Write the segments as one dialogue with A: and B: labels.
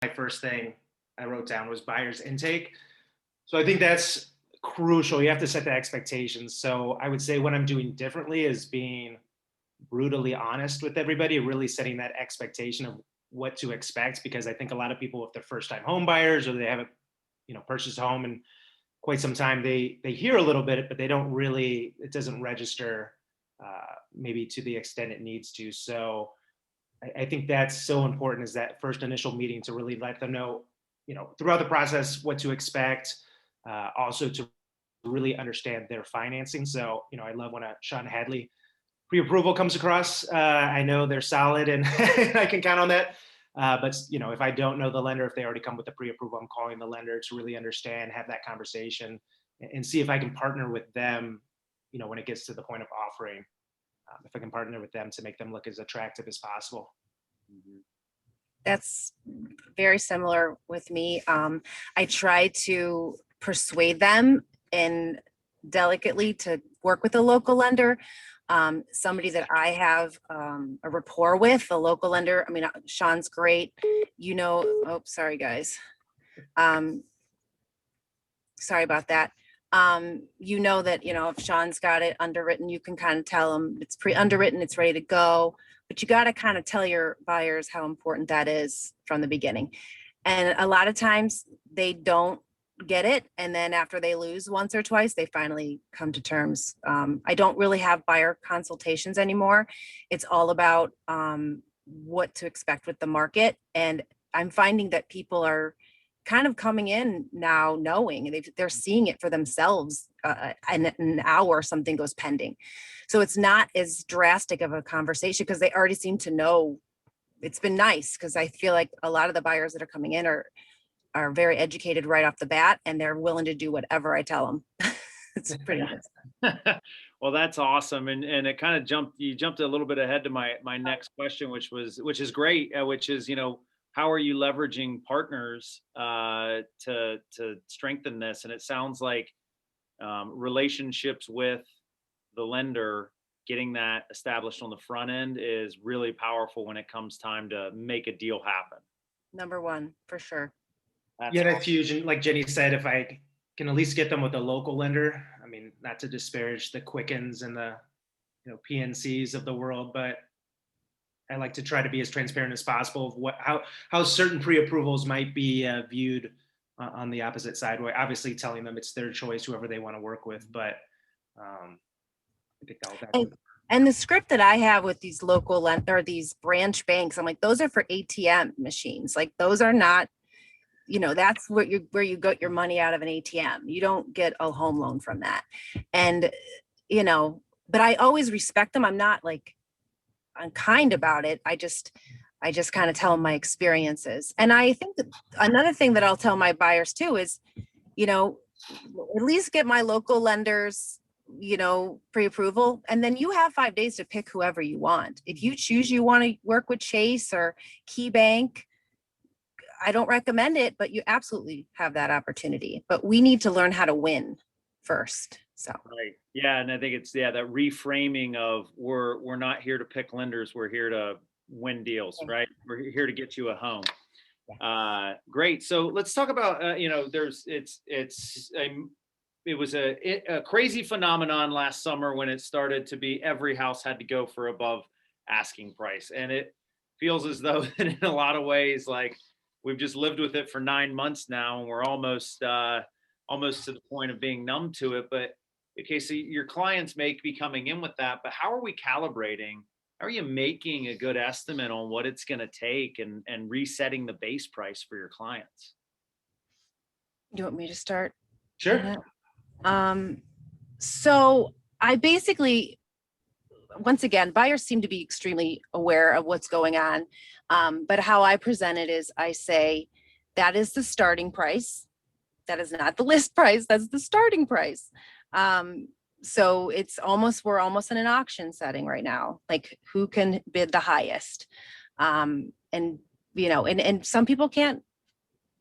A: my first thing I wrote down was buyer's intake. So I think that's crucial. You have to set the expectations. So I would say what I'm doing differently is being brutally honest with everybody, really setting that expectation of what to expect. Because I think a lot of people, if they're first time home buyers or they haven't, purchased a home in quite some time, they hear a little bit, but they don't really, it doesn't register maybe to the extent it needs to. So I think that's so important, is that first initial meeting to really let them know, throughout the process, what to expect. Also to really understand their financing. So, I love when a Sean Hadley pre-approval comes across. I know they're solid and I can count on that. But if I don't know the lender, if they already come with the pre-approval, I'm calling the lender to really understand, have that conversation, and see if I can partner with them. When it gets to the point of offering, if I can partner with them to make them look as attractive as possible.
B: That's very similar with me. I try to persuade them and delicately to work with a local lender. Somebody that I have a rapport with, a local lender. I mean, Sean's great. Oh, sorry guys. Sorry about that. That, if Sean's got it underwritten, you can kind of tell them it's pre-underwritten, it's ready to go. But you got to kind of tell your buyers how important that is from the beginning. And a lot of times they don't get it. And then after they lose once or twice, they finally come to terms. I don't really have buyer consultations anymore. It's all about what to expect with the market. And I'm finding that people are kind of coming in now knowing they're seeing it for themselves in an hour something goes pending. So it's not as drastic of a conversation because they already seem to know. It's been nice because I feel like a lot of the buyers that are coming in are very educated right off the bat, and they're willing to do whatever I tell them. It's pretty nice.
C: Well, that's awesome. And it kind of you jumped a little bit ahead to my next question, which is great, which is, how are you leveraging partners to strengthen this? And it sounds like relationships with the lender, getting that established on the front end is really powerful when it comes time to make a deal happen.
B: Number one, for sure.
A: That's huge. And like Jenny said, if I can at least get them with a local lender, I mean, not to disparage the Quickens and the PNCs of the world, but I like to try to be as transparent as possible of how certain pre-approvals might be viewed on the opposite side. Where obviously telling them it's their choice, whoever they want to work with, but I think that.
B: And the script that I have with these local or these branch banks, I'm like, those are for ATM machines. Like those are not, that's where you got your money out of an ATM. You don't get a home loan from that. And, but I always respect them. I'm not like unkind about it. I just kind of tell them my experiences. And I think that another thing that I'll tell my buyers too is, at least get my local lenders, pre-approval, and then you have 5 days to pick whoever you want. If you choose you want to work with Chase or KeyBank, I don't recommend it, but you absolutely have that opportunity. But we need to learn how to win first. So
C: right. Yeah. And I think it's that reframing of we're not here to pick lenders, we're here to win deals, right? We're here to get you a home. Great. So let's talk about it was a crazy phenomenon last summer when it started to be every house had to go for above asking price. And it feels as though in a lot of ways, like we've just lived with it for 9 months now, and we're almost to the point of being numb to it. But okay, so your clients may be coming in with that, but how are we calibrating? How are you making a good estimate on what it's going to take and resetting the base price for your clients?
B: Do you want me to start?
A: Sure.
B: So I basically, once again, buyers seem to be extremely aware of what's going on. But how I present it is I say, that is the starting price. That is not the list price. That's the starting price. So we're almost in an auction setting right now. Like who can bid the highest? And some people can't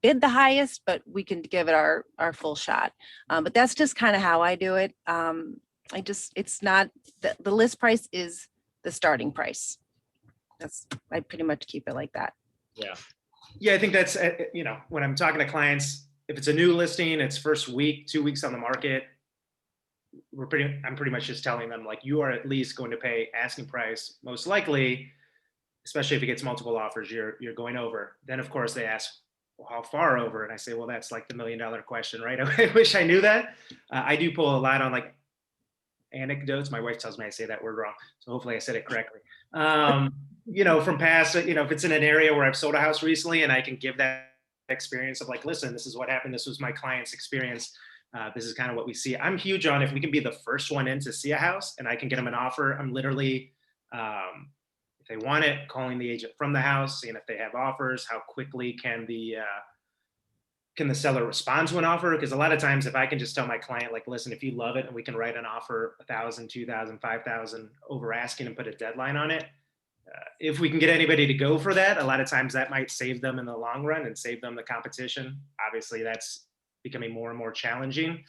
B: bid the highest, but we can give it our full shot. But that's just kind of how I do it. It's not the list price is the starting price. I pretty much keep it like that.
C: Yeah.
A: Yeah, I think that's, when I'm talking to clients, if it's a new listing, it's first week, 2 weeks on the market, I'm pretty much just telling them like, you are at least going to pay asking price, most likely, especially if it gets multiple offers, you're going over. Then of course they ask, well, how far over? And I say, well, that's like the $1 million question, right? I wish I knew that. I do pull a lot on like anecdotes. My wife tells me I say that word wrong, so hopefully I said it correctly. From past, if it's in an area where I've sold a house recently and I can give that experience of like, listen, this is what happened. This was my client's experience. This is kind of what we see. I'm huge on if we can be the first one in to see a house and I can get them an offer. I'm literally, if they want it, calling the agent from the house, seeing if they have offers, how quickly can the seller respond to an offer? Because a lot of times if I can just tell my client, like, listen, if you love it and we can write an offer 1,000, 2,000, 5,000 over asking and put a deadline on it, if we can get anybody to go for that, a lot of times that might save them in the long run and save them the competition. Obviously that's becoming more and more challenging.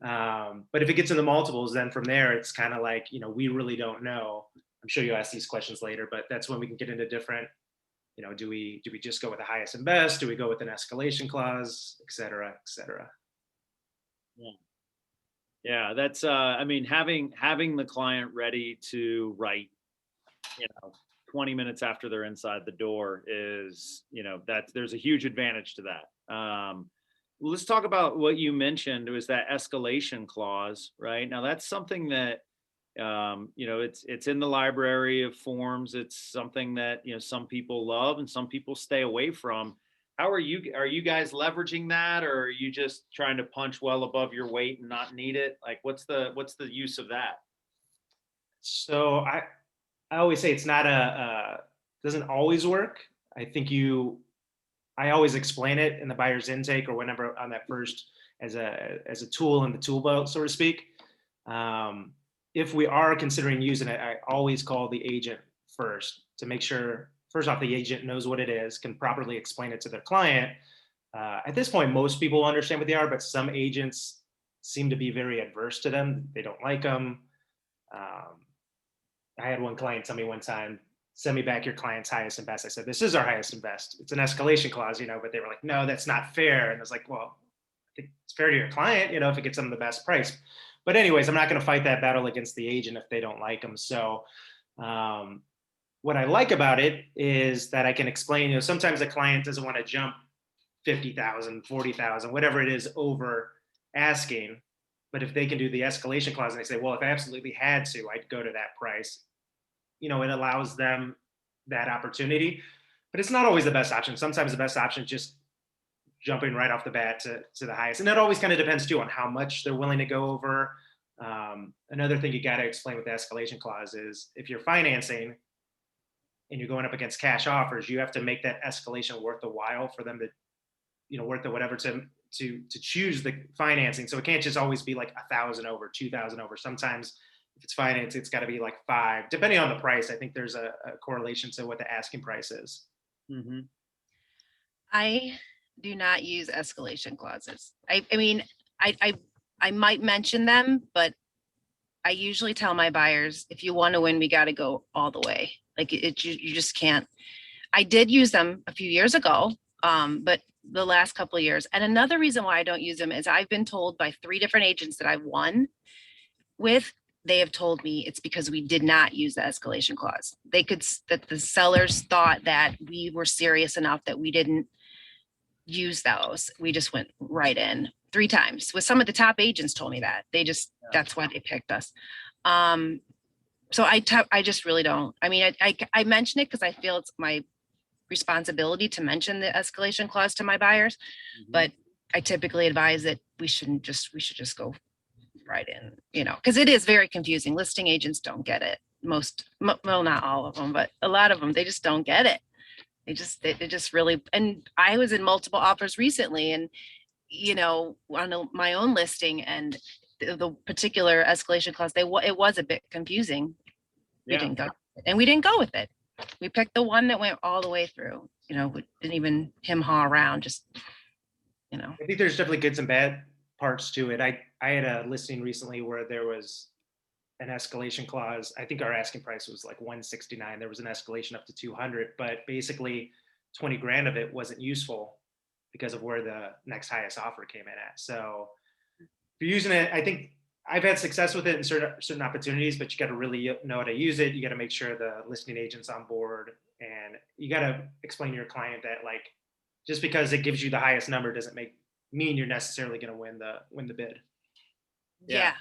A: But if it gets into multiples, then from there, it's kind of like, we really don't know. I'm sure you'll ask these questions later, but that's when we can get into different, do we just go with the highest and best? Do we go with an escalation clause, et cetera, et cetera?
C: Yeah. Yeah, that's I mean, having the client ready to write, 20 minutes after they're inside the door is, that there's a huge advantage to that. Let's talk about what you mentioned was that escalation clause, right? Now that's something that it's in the library of forms. It's something that some people love and some people stay away from. How are you guys leveraging that, or are you just trying to punch well above your weight and not need it? Like what's the use of that?
A: So I always say it's not doesn't always work. I think I always explain it in the buyer's intake or whenever on that first as a tool in the tool belt, so to speak. If we are considering using it, I always call the agent first to make sure, first off, the agent knows what it is, can properly explain it to their client. At this point, most people understand what they are, but some agents seem to be very adverse to them. They don't like them. I had one client tell me one time, send me back your client's highest and best. I said, this is our highest and best. It's an escalation clause, but they were like, no, that's not fair. And I was like, well, I think it's fair to your client, if it gets them the best price. But anyways, I'm not going to fight that battle against the agent if they don't like them. So what I like about it is that I can explain, sometimes a client doesn't want to jump 50,000, 40,000, whatever it is over asking. But if they can do the escalation clause and they say, well, if I absolutely had to, I'd go to that price. It allows them that opportunity, but it's not always the best option. Sometimes the best option is just jumping right off the bat to the highest. And that always kind of depends too on how much they're willing to go over. Another thing you got to explain with the escalation clause is if you're financing and you're going up against cash offers, you have to make that escalation worth the while for them to, worth the whatever to choose the financing. So it can't just always be like 1,000 over, 2,000 over. Sometimes if it's finance, it's got to be like 5, depending on the price. I think there's a correlation to what the asking price is.
C: Mm-hmm.
B: I do not use escalation clauses. I mean, I might mention them, but I usually tell my buyers, if you want to win, we got to go all the way. Like you just can't. I did use them a few years ago, but the last couple of years. And another reason why I don't use them is I've been told by 3 different agents that I've won with, they have told me it's because we did not use the escalation clause. That the sellers thought that we were serious enough that we didn't use those. We just went right in 3 times. With some of the top agents told me that that's why they picked us. So I just really don't. I mean, I mention it because I feel it's my responsibility to mention the escalation clause to my buyers, but I typically advise that we should just go right in, because it is very confusing. Listing agents don't get it. Well, not all of them, but a lot of them, they just don't get it. They just really, and I was in multiple offers recently and, on my own listing, and the particular escalation clause, it was a bit confusing. We didn't go with it. We picked the one that went all the way through, we didn't even hem-haw around, just,
A: I think there's definitely good and bad parts to it. I had a listing recently where there was an escalation clause. I think our asking price was like 169. There was an escalation up to 200, but basically 20 grand of it wasn't useful because of where the next highest offer came in at. So if you're using it, I think I've had success with it in certain opportunities, but you got to really know how to use it. You got to make sure the listing agent's on board, and you got to explain to your client that, like, just because it gives you the highest number doesn't mean you're necessarily going to win the bid.
C: Yeah.
B: Yeah.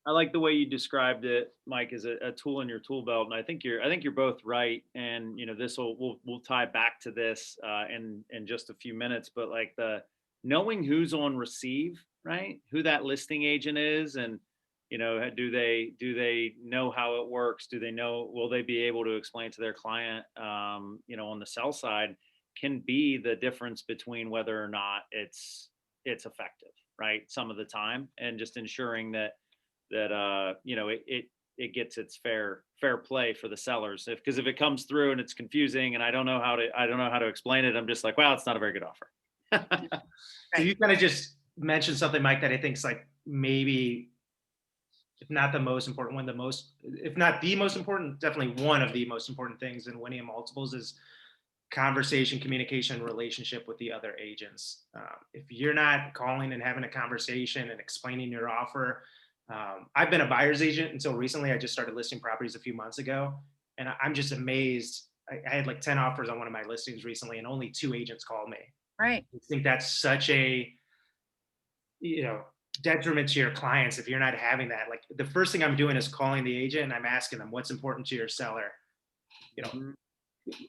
C: I like the way you described it, Mike, as a tool in your tool belt, and I think you're both right. And this we'll tie back to this in just a few minutes. But like the knowing who's on receive, right? Who that listing agent is, and do they know how it works? Do they know? Will they be able to explain to their client, on the sell side, can be the difference between whether or not it's effective, right? Some of the time, and just ensuring that it gets its fair play for the sellers. Because if it comes through and it's confusing and I don't know how to explain it, I'm just like, well, it's not a very good offer.
A: So you kind of just mentioned something, Mike, that I think is like maybe, if not the most important one, if not the most important, definitely one of the most important things in winning multiples is conversation, communication, relationship with the other agents. If you're not calling and having a conversation and explaining your offer, I've been a buyer's agent until recently. I just started listing properties a few months ago, and I'm just amazed. I had like 10 offers on one of my listings recently, and only 2 agents called me.
B: Right.
A: I think that's such a, detriment to your clients if you're not having that. Like, the first thing I'm doing is calling the agent and I'm asking them, what's important to your seller?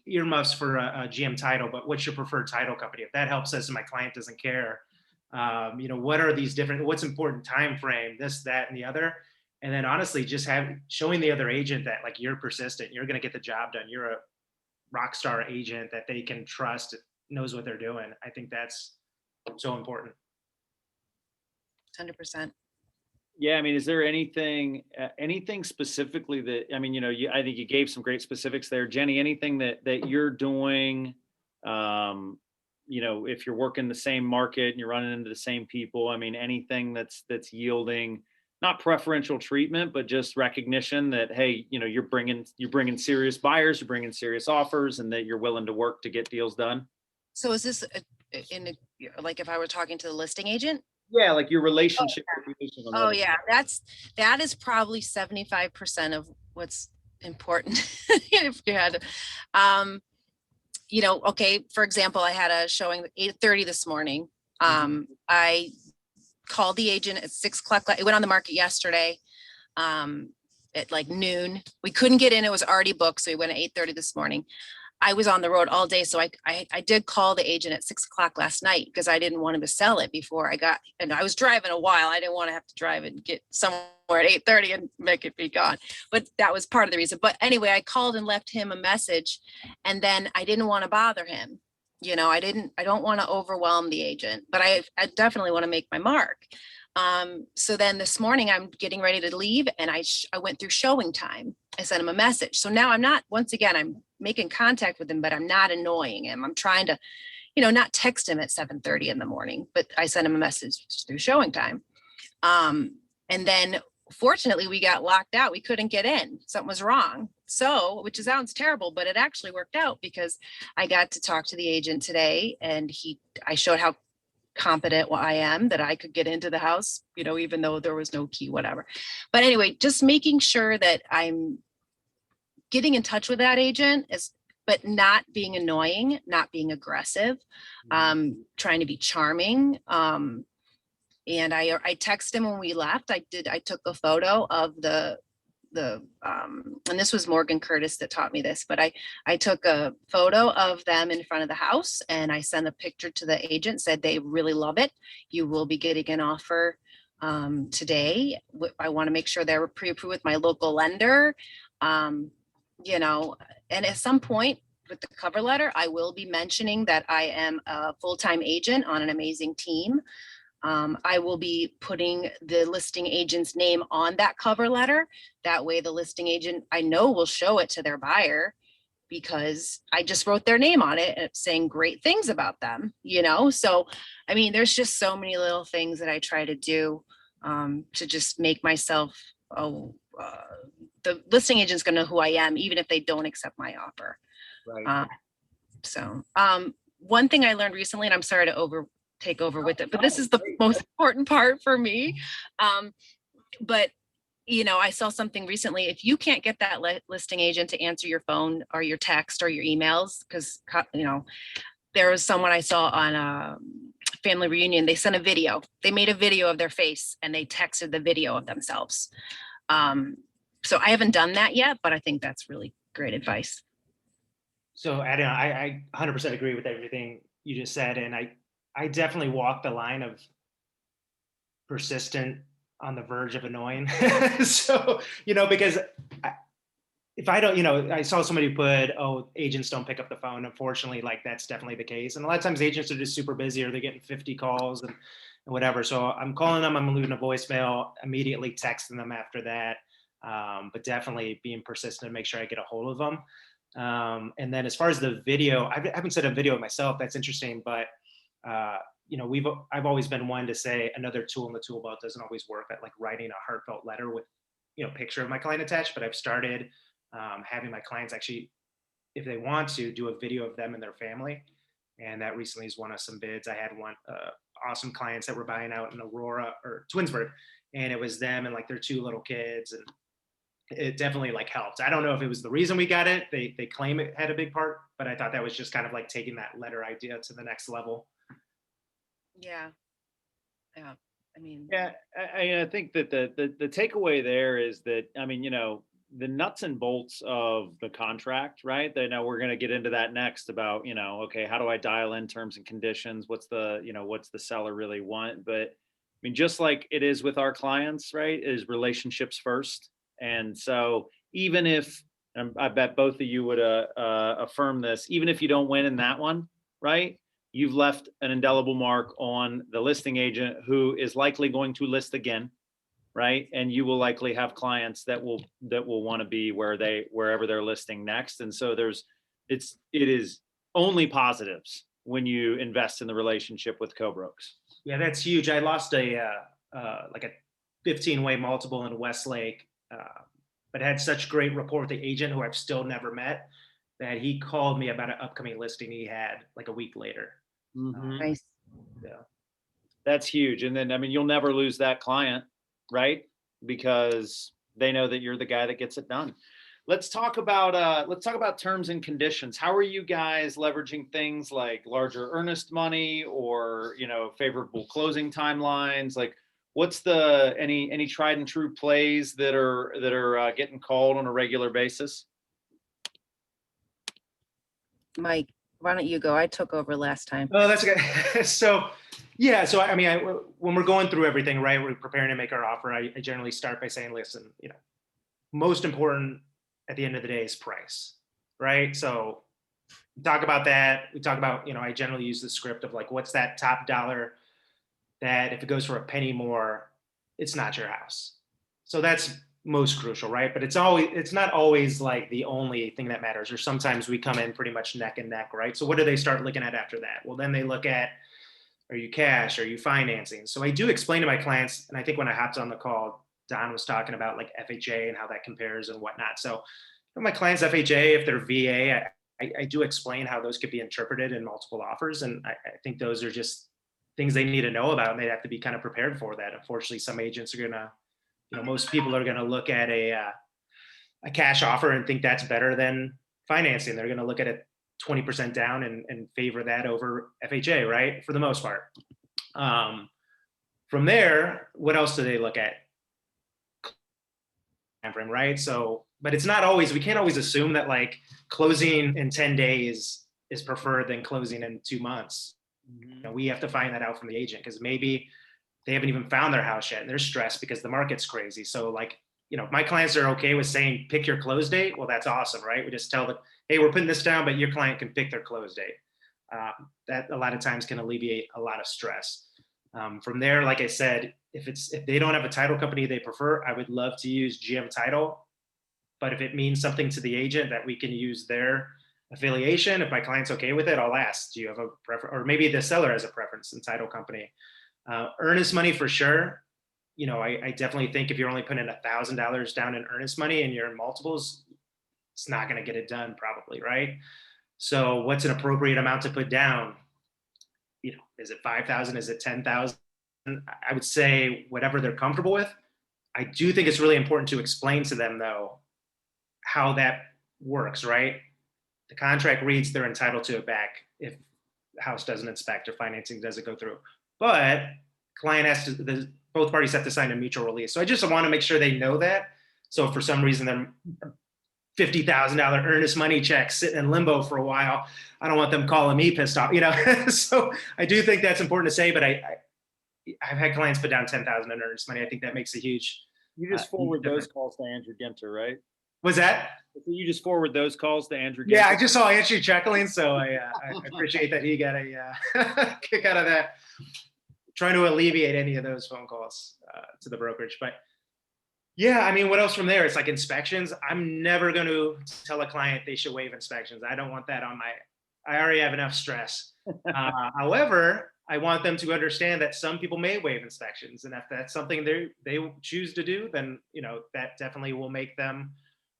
A: Earmuffs for a GM title, but what's your preferred title company? If that helps us and my client doesn't care, what are these different, what's important time frame, this, that, and the other. And then honestly, just showing the other agent that, like, you're persistent, you're going to get the job done. You're a rock star agent that they can trust, knows what they're doing. I think that's so important.
B: 100%.
C: Yeah, I mean, is there anything specifically that, I mean, I think you gave some great specifics there, Jenny. Anything that you're doing, if you're working the same market and you're running into the same people, I mean, anything that's yielding not preferential treatment, but just recognition that, hey, you're bringing serious buyers, you're bringing serious offers, and that you're willing to work to get deals done.
B: So is this like if I were talking to the listing agent?
C: Yeah, like your relationship.
B: Oh yeah, that is probably 75% of what's important. If you had, okay, for example, I had a showing at 8:30 this morning. I called the agent at 6 o'clock. It went on the market yesterday at like noon. We couldn't get in. It was already booked. So we went at 8:30 this morning. I was on the road all day. So I did call the agent at 6 o'clock last night because I didn't want him to sell it before and I was driving a while. I didn't want to have to drive and get somewhere at 8:30 and make it be gone. But that was part of the reason. But anyway, I called and left him a message, and then I didn't want to bother him. I don't want to overwhelm the agent, but I definitely want to make my mark. So then this morning I'm getting ready to leave, and I went through showing time. I sent him a message. So now I'm making contact with him, but I'm not annoying him. I'm trying to, not text him at 7:30 in the morning, but I sent him a message through showing time. And then fortunately we got locked out. We couldn't get in. Something was wrong. So, which sounds terrible, but it actually worked out because I got to talk to the agent today, and I showed how competent I am, that I could get into the house, even though there was no key, whatever. But anyway, just making sure that I'm getting in touch with that agent but not being annoying, not being aggressive, trying to be charming. And I texted him when we left. I took a photo of and this was Morgan Curtis that taught me this, but I took a photo of them in front of the house, and I sent a picture to the agent, said they really love it. You will be getting an offer today. I want to make sure they're pre-approved with my local lender. And at some point with the cover letter, I will be mentioning that I am a full-time agent on an amazing team. I will be putting the listing agent's name on that cover letter. That way the listing agent, I know, will show it to their buyer because I just wrote their name on it, saying great things about them, So, I mean, there's just so many little things that I try to do to just make myself, the listing agent's going to know who I am, even if they don't accept my offer.
C: Right.
B: So, one thing I learned recently, and I'm sorry to take over with it, but this is the most important part for me. But I saw something recently. If you can't get that listing agent to answer your phone or your text or your emails, because there was someone I saw on a family reunion, they sent a video. They made a video of their face and they texted the video of themselves. So I haven't done that yet, but I think that's really great advice.
A: So I 100% agree with everything you just said. And I definitely walk the line of persistent on the verge of annoying. So, because if I don't, I saw somebody put, oh, agents don't pick up the phone. Unfortunately, like that's definitely the case. And a lot of times agents are just super busy or they're getting 50 calls and whatever. So I'm calling them, I'm leaving a voicemail, immediately texting them after that. But definitely being persistent to make sure I get a hold of them. And then as far as the video, I haven't said a video myself. That's interesting, but I've always been one to say another tool in the tool belt doesn't always work at like writing a heartfelt letter with, picture of my client attached, but I've started having my clients actually, if they want to, do a video of them and their family. And that recently is one of some bids. I had one awesome clients that were buying out in Aurora or Twinsburg, and it was them and like their 2 little kids, and it definitely like helped. I don't know if it was the reason we got it. They claim it had a big part, but I thought that was just kind of like taking that letter idea to the next level.
B: Yeah. I mean,
C: Yeah, I think that the takeaway there is that, I mean, the nuts and bolts of the contract, right? That now we're going to get into that next about, okay, how do I dial in terms and conditions? What's the seller really want? But I mean, just like it is with our clients, right? Is relationships first. And so even if, and I bet both of you would affirm this, even if you don't win in that one, right? You've left an indelible mark on the listing agent who is likely going to list again, right? And you will likely have clients that will want to be wherever they're listing next. And so it is only positives when you invest in the relationship with co-brokes.
A: Yeah, that's huge. I lost like a 15-way multiple in Westlake, but had such great rapport with the agent who I've still never met that he called me about an upcoming listing he had like a week later.
B: nice.
A: Yeah.
C: That's huge. And then, I mean, you'll never lose that client, right? Because they know that you're the guy that gets it done. Let's talk about terms and conditions. How are you guys leveraging things like larger earnest money or, favorable closing timelines? Like, what's any tried and true plays that are getting called on a regular basis?
B: Mike, why don't you go? I took over last time.
A: Oh, that's okay. So I mean, when we're going through everything, right, we're preparing to make our offer. I generally start by saying, listen, most important at the end of the day is price, right? So we talk about that. We talk about, I generally use the script of like, what's that top dollar that if it goes for a penny more, it's not your house. So that's most crucial, right? But it's not always like the only thing that matters, or sometimes we come in pretty much neck and neck, right? So what do they start looking at after that? Well, then they look at, are you cash? Are you financing? So I do explain to my clients, and I think when I hopped on the call, Don was talking about like FHA and how that compares and whatnot. So for my clients FHA, if they're VA, I do explain how those could be interpreted in multiple offers. And I think those are just things they need to know about, and they have to be kind of prepared for that. Unfortunately, some agents are gonna, most people are gonna look at a cash offer and think that's better than financing. They're gonna look at it 20% down and favor that over FHA, right? For the most part. From there, what else do they look at? Timeframe, right? So, but it's not always, we can't always assume that like closing in 10 days is preferred than closing in 2 months. We have to find that out from the agent because maybe they haven't even found their house yet and they're stressed because the market's crazy. So like, my clients are okay with saying, pick your close date. Well, that's awesome, right? We just tell them, hey, we're putting this down, but your client can pick their close date. That a lot of times can alleviate a lot of stress. From there, like I said, if they don't have a title company they prefer, I would love to use GM Title. But if it means something to the agent that we can use their affiliation, if my client's okay with it, I'll ask, do you have a preference? Or maybe the seller has a preference in title company. Earnest money for sure. I definitely think if you're only putting $1,000 down in earnest money and you're in multiples, it's not going to get it done probably, right? So what's an appropriate amount to put down? You know, is it 5,000? Is it 10,000? I would say whatever they're comfortable with. I do think it's really important to explain to them though how that works, right? The contract reads they're entitled to it back if the house doesn't inspect or financing doesn't go through. But client has to, both parties have to sign a mutual release. So I just want to make sure they know that. So if for some reason they're $50,000 earnest money check sitting in limbo for a while, I don't want them calling me pissed off, you know? So I do think that's important to say, but I've had clients put down 10,000 in earnest money. I think that makes a huge.
C: You just forward those calls to Andrew Ginter, right?
A: Was that?
C: You just forward those calls to Andrew Ginter?
A: Yeah, I just saw Andrew chuckling, so I appreciate that he got a kick out of that. Trying to alleviate any of those phone calls to the brokerage, but yeah, I mean, what else from there? It's like inspections. I'm never going to tell a client they should waive inspections. I don't want that on my. I already have enough stress. However, I want them to understand that some people may waive inspections, and if that's something they choose to do, then you know that definitely will make them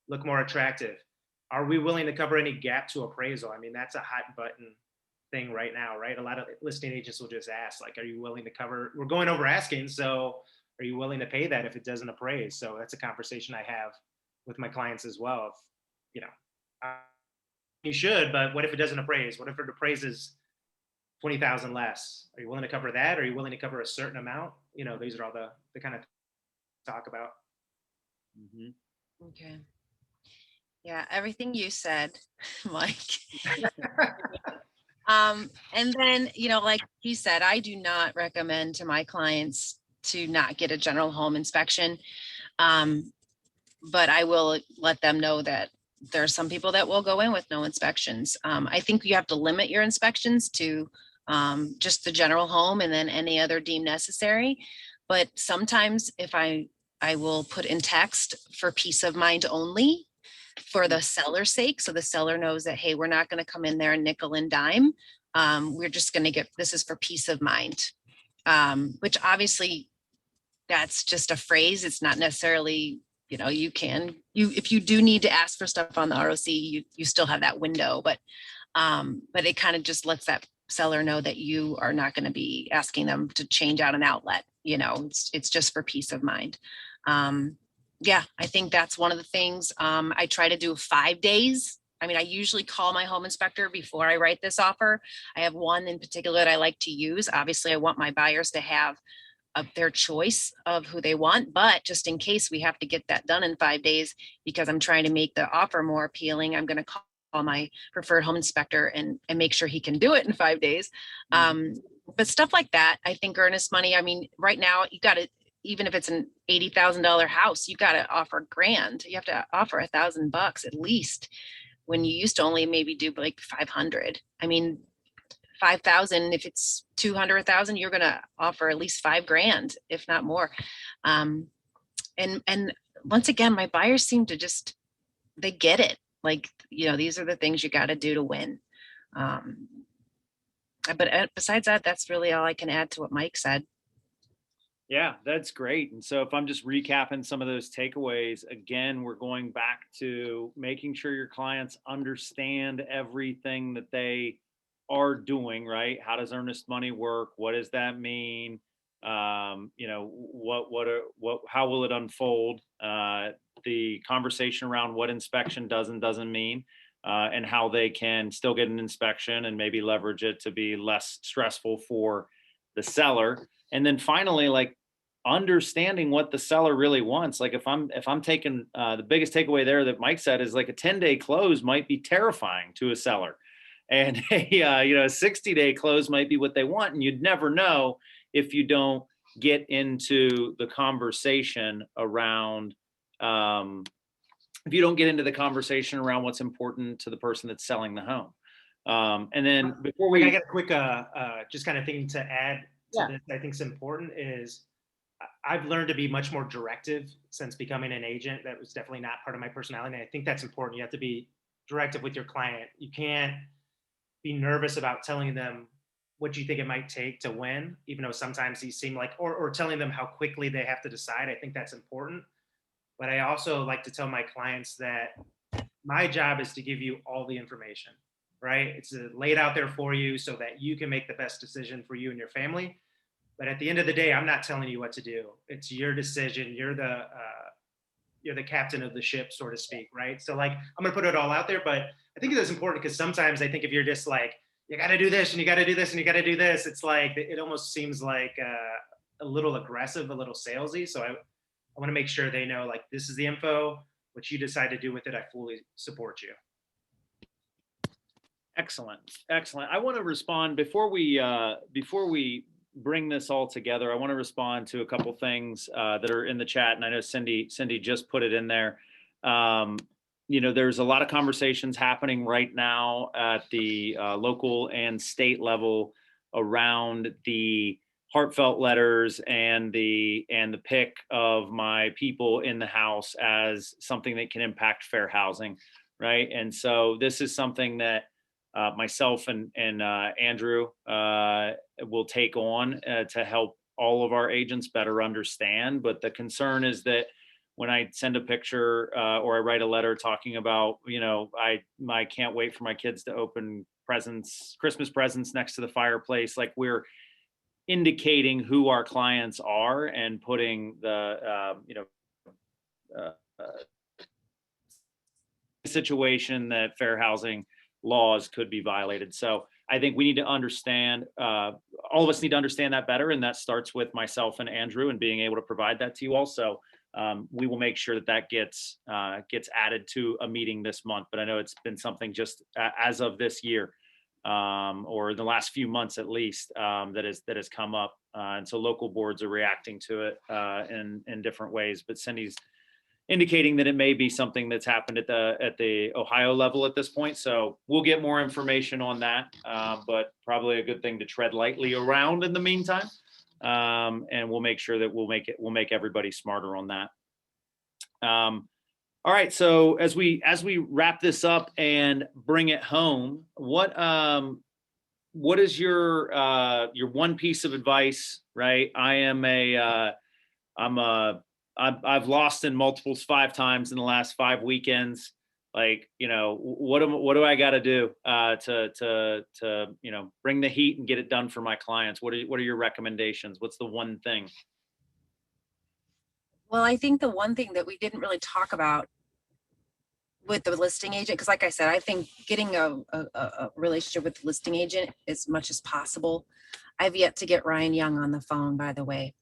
A: look more attractive. Are we willing to cover any gap to appraisal? I mean, that's a hot button thing right now, right? A lot of listing agents will just ask, like, are you willing to cover? We're going over asking, so are you willing to pay that if it doesn't appraise? So that's a conversation I have with my clients as well. If, you know, you should, but what if it doesn't appraise? What if it appraises 20,000 less? Are you willing to cover that? Are you willing to cover a certain amount? You know, these are all the kind of talk about.
C: Mm-hmm.
B: Okay. Yeah, everything you said, Mike. And then, you know, like you said, I do not recommend to my clients to not get a general home inspection. But I will let them know that there are some people that will go in with no inspections. I think you have to limit your inspections to just the general home and then any other deemed necessary. But sometimes if I will put in text for peace of mind only for the seller's sake. So the seller knows that, hey, we're not going to come in there and nickel and dime. We're just going to get, this is for peace of mind, which obviously that's just a phrase. It's not necessarily, you know, if you do need to ask for stuff on the ROC, you still have that window, but it kind of just lets that seller know that you are not going to be asking them to change out an outlet. You know, it's just for peace of mind. Yeah, I think that's one of the things. I try to do 5 days. I mean, I usually call my home inspector before I write this offer. I have one in particular that I like to use. Obviously, I want my buyers to have their choice of who they want, but just in case we have to get that done in 5 days, because I'm trying to make the offer more appealing, I'm going to call my preferred home inspector and make sure he can do it in 5 days. But stuff like that, I think earnest money, I mean, right now you got to, even if it's an $80,000 house, you got to offer $1,000. You have to offer $1,000 at least, when you used to only maybe do like 500. I mean, 5,000, if it's 200,000, you're going to offer at least $5,000, if not more. And once again, my buyers seem to just, they get it. Like, you know, these are the things you got to do to win. But besides that, that's really all I can add to what Mike said.
C: Yeah, that's great. And so if I'm just recapping some of those takeaways, again, we're going back to making sure your clients understand everything that they are doing, right? How does earnest money work? What does that mean? You know, how will it unfold? The conversation around what inspection does and doesn't mean, and how they can still get an inspection and maybe leverage it to be less stressful for the seller. And then finally, like, understanding what the seller really wants. Like if I'm taking the biggest takeaway there that Mike said is like a 10-day close might be terrifying to a seller, and a 60-day close might be what they want. And you'd never know if you don't get into the conversation around what's important to the person that's selling the home. And then before
A: I got a quick just kind of thing to add to this, I think is important is I've learned to be much more directive since becoming an agent. That was definitely not part of my personality. And I think that's important. You have to be directive with your client. You can't be nervous about telling them what you think it might take to win, even though sometimes these seem like, or telling them how quickly they have to decide. I think that's important. But I also like to tell my clients that my job is to give you all the information. right? It's laid out there for you so that you can make the best decision for you and your family. But at the end of the day, I'm not telling you what to do. It's your decision. You're the captain of the ship, so to speak, right? So like, I'm gonna put it all out there, but I think it is important because sometimes I think if you're just like, you got to do this and you got to do this and you got to do this, it's like it almost seems like a little aggressive, a little salesy. So I want to make sure they know like this is the info. What you decide to do with it, I fully support you.
C: Excellent, excellent. I want to respond before we bring this all together. I want to respond to a couple things that are in the chat, and I know Cindy just put it in there. There's a lot of conversations happening right now at the local and state level around the heartfelt letters and the pick of my people in the House as something that can impact fair housing, right? And so this is something that myself and Andrew will take on to help all of our agents better understand. But the concern is that when I send a picture or I write a letter talking about, I can't wait for my kids to open Christmas presents next to the fireplace, like we're indicating who our clients are and putting the, situation that fair housing laws could be violated. So I think we need to understand, all of us need to understand that better. And that starts with myself and Andrew and being able to provide that to you all. So we will make sure that gets added to a meeting this month. But I know it's been something just as of this year or the last few months at least that has come up. And so local boards are reacting to it in different ways. But Cindy's indicating that it may be something that's happened at the Ohio level at this point. So we'll get more information on that, but probably a good thing to tread lightly around in the meantime. And we'll make sure that we'll make everybody smarter on that. All right. So as we wrap this up and bring it home, what is your one piece of advice, right? I've lost in multiples 5 times in the last 5 weekends. Like, what do I got to do to bring the heat and get it done for my clients? What are your recommendations? What's the one thing?
B: Well, I think the one thing that we didn't really talk about with the listing agent, because like I said, I think getting a relationship with the listing agent as much as possible. I've yet to get Ryan Young on the phone, by the way.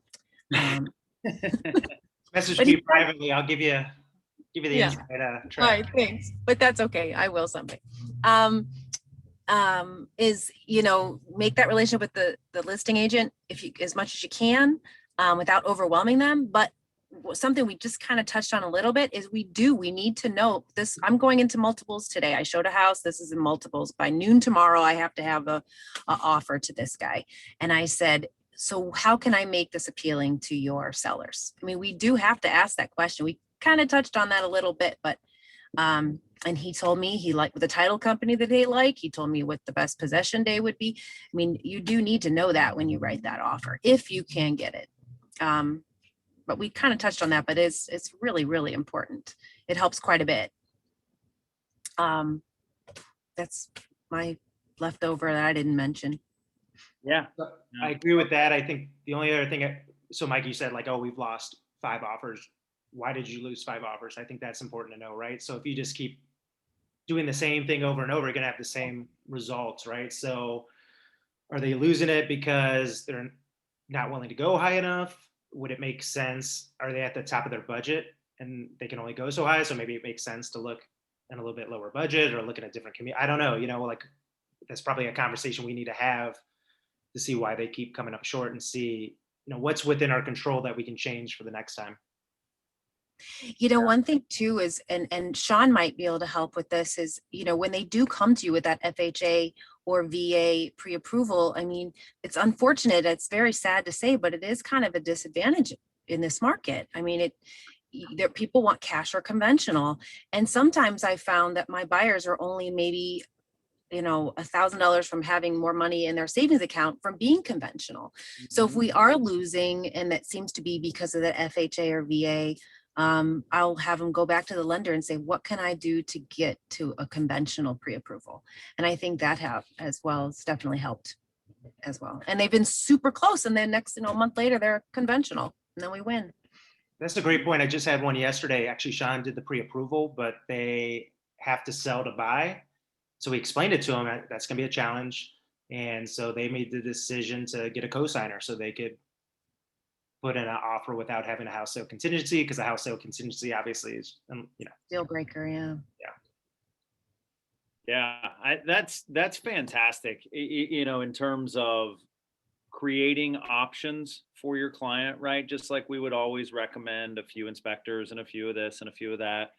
A: Message me privately. I'll give you the
B: Yeah.
A: inside
B: All
A: track.
B: right, thanks. But that's okay. I will someday. Is make that relationship with the listing agent as much as you can without overwhelming them. But something we just kind of touched on a little bit is we need to know this. I'm going into multiples today. I showed a house. This is in multiples. By noon tomorrow, I have to have a offer to this guy. And I said, so how can I make this appealing to your sellers? I mean, we do have to ask that question. We kind of touched on that a little bit, but and he told me he liked the title company that they like. He told me what the best possession day would be. I mean, you do need to know that when you write that offer, if you can get it. But we kind of touched on that, but it's really, really important. It helps quite a bit. That's my leftover that I didn't mention.
C: Yeah,
A: I agree with that. I think the only other thing, so Mike, you said like, oh, we've lost 5 offers. Why did you lose 5 offers? I think that's important to know, right? So if you just keep doing the same thing over and over, you're gonna have the same results, right? So are they losing it because they're not willing to go high enough? Would it make sense? Are they at the top of their budget and they can only go so high? So maybe it makes sense to look at a little bit lower budget or look at a different community. I don't know, like that's probably a conversation we need to have to see why they keep coming up short and see, what's within our control that we can change for the next time.
B: One thing too is, and Sean might be able to help with this is, when they do come to you with that FHA or VA pre-approval, I mean, it's unfortunate. It's very sad to say, but it is kind of a disadvantage in this market. I mean, people want cash or conventional. And sometimes I found that my buyers are only maybe $1,000 from having more money in their savings account from being conventional. So if we are losing, and that seems to be because of the FHA or VA, I'll have them go back to the lender and say, what can I do to get to a conventional pre-approval? And I think that as well, it's definitely helped as well. And they've been super close, and then next, a month later, they're conventional, and then we win.
A: That's a great point. I just had one yesterday. Actually, Sean did the pre-approval, but they have to sell to buy. So we explained it to them, that's going to be a challenge. And so they made the decision to get a co-signer so they could put in an offer without having a house sale contingency, because the house sale contingency obviously is,
B: Deal breaker, yeah.
C: Yeah, that's fantastic. In terms of creating options for your client, right? Just like we would always recommend a few inspectors and a few of this and a few of that,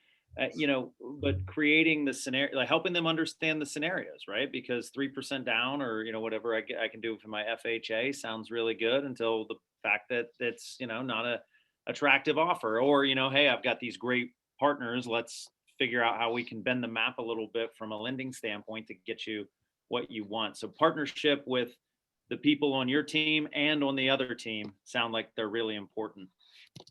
C: but creating the scenario, like helping them understand the scenarios, right? Because 3% down or, whatever I can do for my FHA sounds really good until the fact that it's, not a attractive offer, or, hey, I've got these great partners. Let's figure out how we can bend the map a little bit from a lending standpoint to get you what you want. So partnership with the people on your team and on the other team sound like they're really important.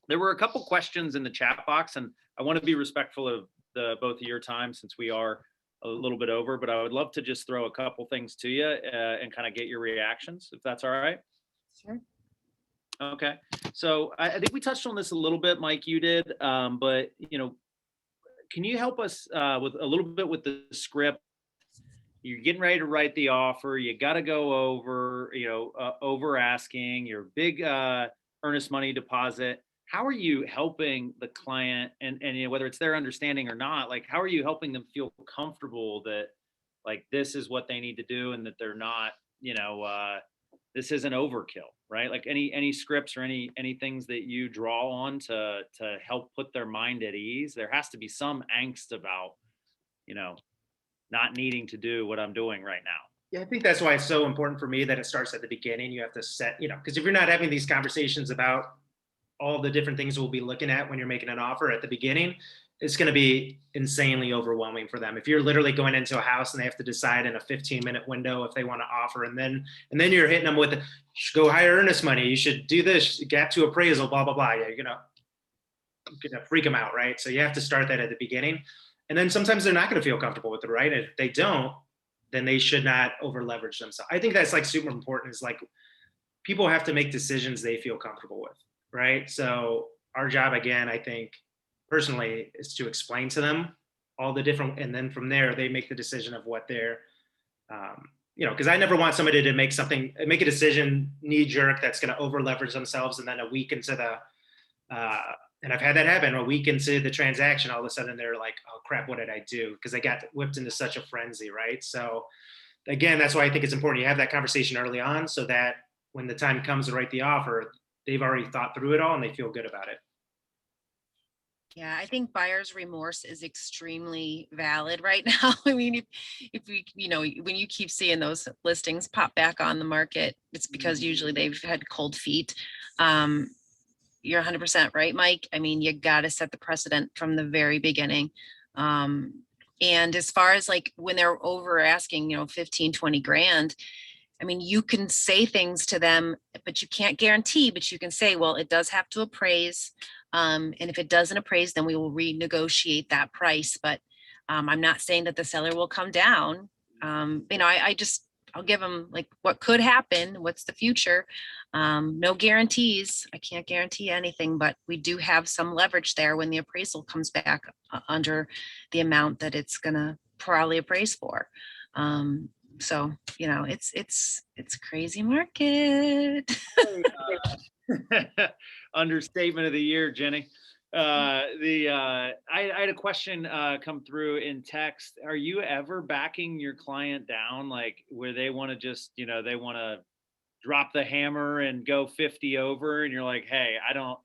C: There were a couple questions in the chat box, and I want to be respectful of both of your time since we are a little bit over, but I would love to just throw a couple things to you and kind of get your reactions, if that's all right.
B: Sure.
C: Okay. So I think we touched on this a little bit, Mike, you did, but can you help us with a little bit with the script? You're getting ready to write the offer. You got to go over, over asking your big earnest money deposit. How are you helping the client, and whether it's their understanding or not, like how are you helping them feel comfortable that like this is what they need to do and that they're not, this isn't overkill, right? Like any scripts or any things that you draw on to help put their mind at ease. There has to be some angst about, not needing to do what I'm doing right now.
A: Yeah, I think that's why it's so important for me that it starts at the beginning. You have to set, because if you're not having these conversations about all the different things we'll be looking at when you're making an offer at the beginning, it's going to be insanely overwhelming for them. If you're literally going into a house and they have to decide in a 15-minute window if they want to offer, and then you're hitting them with, you should go higher earnest money, you should do this, gap to appraisal, blah, blah, blah. Yeah, you're gonna freak them out, right? So you have to start that at the beginning. And then sometimes they're not going to feel comfortable with it, right? And if they don't, then they should not over leverage themselves. I think that's like super important, is like people have to make decisions they feel comfortable with, right? So our job, again, I think personally, is to explain to them all the different, and then from there they make the decision of what they're, because I never want somebody to make a decision knee jerk that's going to over leverage themselves, and then a week into the, and I've had that happen, a week into the transaction, all of a sudden they're like, oh crap, what did I do? Because they got whipped into such a frenzy, right? So again, that's why I think it's important you have that conversation early on, so that when the time comes to write the offer, they've already thought through it all and they feel good about it.
B: Yeah, I think buyer's remorse is extremely valid right now. I mean, if we, when you keep seeing those listings pop back on the market, it's because usually they've had cold feet. You're 100% right, Mike. I mean, you got to set the precedent from the very beginning. And as far as like when they're over asking, 15, 20 grand, I mean, you can say things to them, but you can't guarantee, but you can say, well, it does have to appraise. And if it doesn't appraise, then we will renegotiate that price. But I'm not saying that the seller will come down. I'll give them like what could happen, what's the future. No guarantees. I can't guarantee anything, but we do have some leverage there when the appraisal comes back under the amount that it's gonna probably appraise for. So, it's a crazy market.
C: Understatement of the year, Jenny. I had a question come through in text. Are you ever backing your client down, like where they want to just, they want to drop the hammer and go 50 over, and you're like, hey, I don't,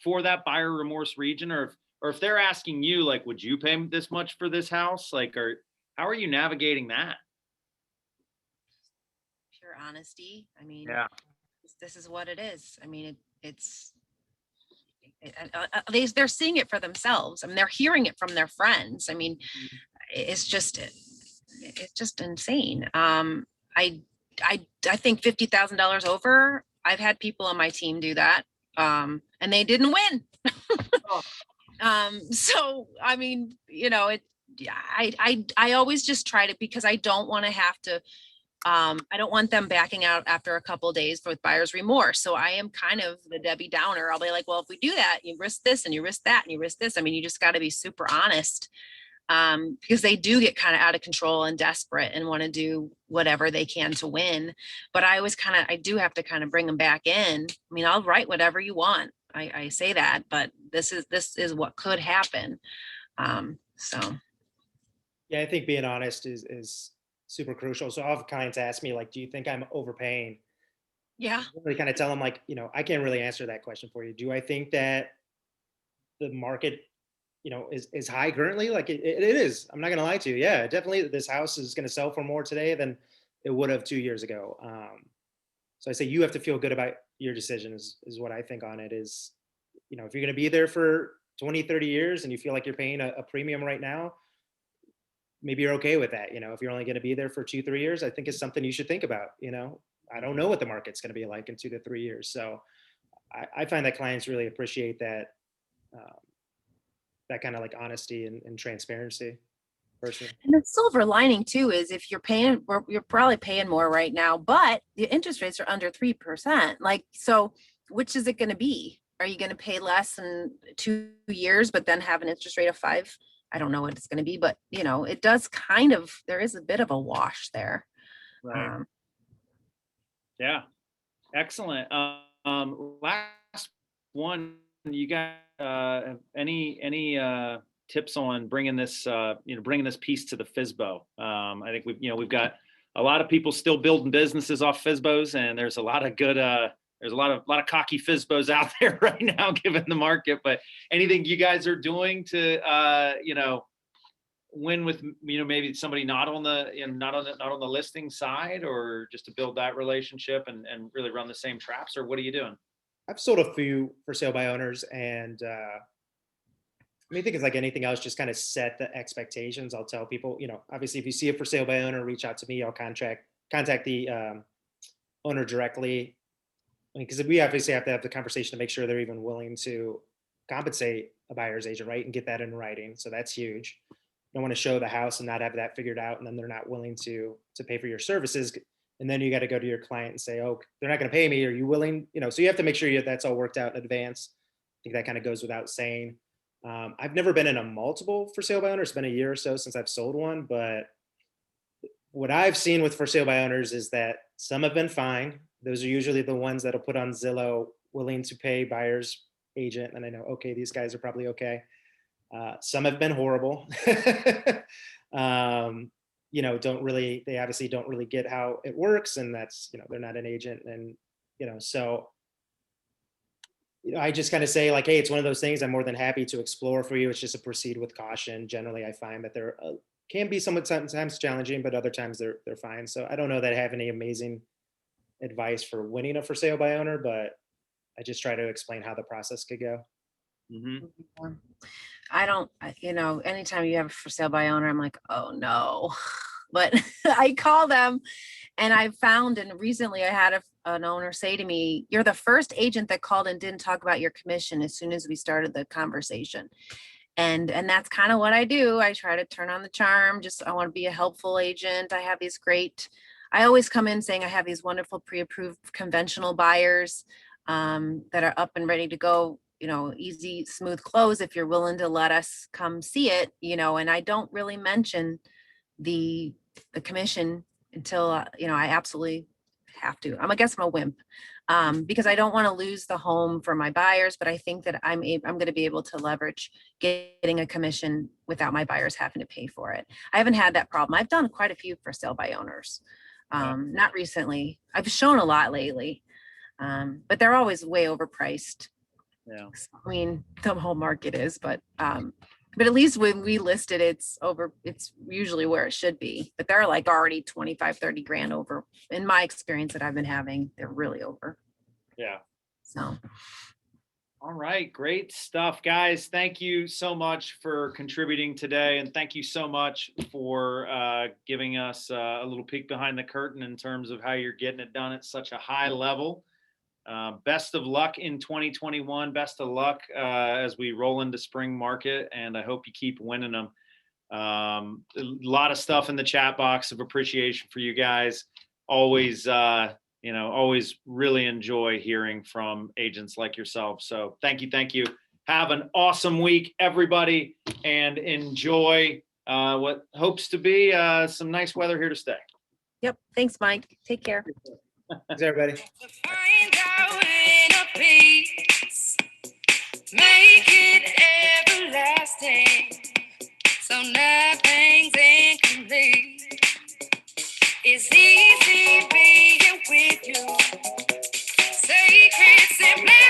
C: for that buyer remorse region, or if they're asking you, like, would you pay this much for this house? Like, how are you navigating that?
B: Pure honesty. I mean,
C: yeah,
B: this is what it is. I mean, they're seeing it for themselves. I mean, they're hearing it from their friends. I mean, it's just insane. I think $50,000 over. I've had people on my team do that, and they didn't win. So, I mean, I always just try to, because I don't want to have to, I don't want them backing out after a couple of days with buyer's remorse. So I am kind of the Debbie Downer. I'll be like, well, if we do that, you risk this and you risk that and you risk this. I mean, you just got to be super honest, because they do get kind of out of control and desperate and want to do whatever they can to win. But I always I do have to kind of bring them back in. I mean, I'll write whatever you want. I say that, but this is what could happen. So
A: Yeah, I think being honest is super crucial. So I'll have clients ask me like, do you think I'm overpaying?
B: yeah.
A: I really kind of tell them like, I can't really answer that question for you. Do I think that the market, is high currently? Like it is. I'm not gonna lie to you. Yeah, definitely this house is gonna sell for more today than it would have 2 years ago. So I say you have to feel good about your decision is what I think on it is, if you're gonna be there for 20, 30 years and you feel like you're paying a premium right now, maybe you're okay with that. If you're only going to be there for 2, 3 years, I think it's something you should think about. I don't know what the market's going to be like in 2 to 3 years. So I find that clients really appreciate that, that kind of like honesty and transparency personally.
B: And the silver lining too is if you're paying, or you're probably paying more right now, but the interest rates are under 3%. Like, so which is it going to be? Are you going to pay less in 2 years, but then have an interest rate of 5? I don't know what it's going to be, but it does there is a bit of a wash there.
C: Right. Yeah. Excellent. Last one, you got any tips on bringing this bringing this piece to the FSBO? I think we've got a lot of people still building businesses off FSBOs, and there's a lot of good there's a lot of cocky FSBOs out there right now given the market. But anything you guys are doing to win with maybe somebody not on the not on the listing side, or just to build that relationship and really run the same traps, or what are you doing?
A: I've sold a few for sale by owners, and I think it's like anything else, just kind of set the expectations. I'll tell people, obviously, if you see it for sale by owner, reach out to me. I'll contact the owner directly, because we obviously have to have the conversation to make sure they're even willing to compensate a buyer's agent, right, and get that in writing. So that's huge. You don't want to show the house and not have that figured out, and then they're not willing to pay for your services, and then you got to go to your client and say, oh, they're not going to pay me. Are you willing? So you have to make sure that's all worked out in advance. I think that kind of goes without saying. I've never been in a multiple for sale by owner. It's been a year or so since I've sold one, but what I've seen with for sale by owners is that some have been fine. Those are usually the ones that'll put on Zillow, willing to pay buyer's agent. And I know, okay, these guys are probably okay. Some have been horrible. They obviously don't really get how it works. And that's, they're not an agent. And, so, I just kind of say like, hey, it's one of those things I'm more than happy to explore for you. It's just a proceed with caution. Generally, I find that there can be sometimes challenging, but other times they're fine. So I don't know that I have any amazing advice for winning a for sale by owner, but I just try to explain how the process could go.
C: Mm-hmm.
B: I don't, anytime you have a for sale by owner, I'm like, oh no. But I call them, and I found, and recently I had an owner say to me, you're the first agent that called and didn't talk about your commission as soon as we started the conversation. And that's kind of what I do. I try to turn on the charm. I want to be a helpful agent. I always come in saying I have these wonderful pre-approved conventional buyers that are up and ready to go, easy, smooth close if you're willing to let us come see it, and I don't really mention the commission until, I absolutely have to. I guess I'm a wimp, because I don't want to lose the home for my buyers, but I think that I'm going to be able to leverage getting a commission without my buyers having to pay for it. I haven't had that problem. I've done quite a few for sale by owners. Not recently. I've shown a lot lately, but they're always way overpriced.
C: Yeah.
B: I mean, the whole market is, but at least when we listed, it's usually where it should be, but they're like already 25, 30 grand over. In my experience that I've been having, they're really over.
C: Yeah.
B: So.
C: All right. Great stuff, guys. Thank you so much for contributing today. And thank you so much for giving us a little peek behind the curtain in terms of how you're getting it done at such a high level. Best of luck in 2021. Best of luck as we roll into spring market, and I hope you keep winning them. A lot of stuff in the chat box of appreciation for you guys. Always, always really enjoy hearing from agents like yourself. So thank you. Thank you. Have an awesome week, everybody, and enjoy what hopes to be some nice weather here to stay.
B: Yep. Thanks, Mike. Take care.
A: Thanks, everybody.
D: Find out in a piece, make it everlasting, so nothing's incomplete. It's easy being with you, sacred simplicity.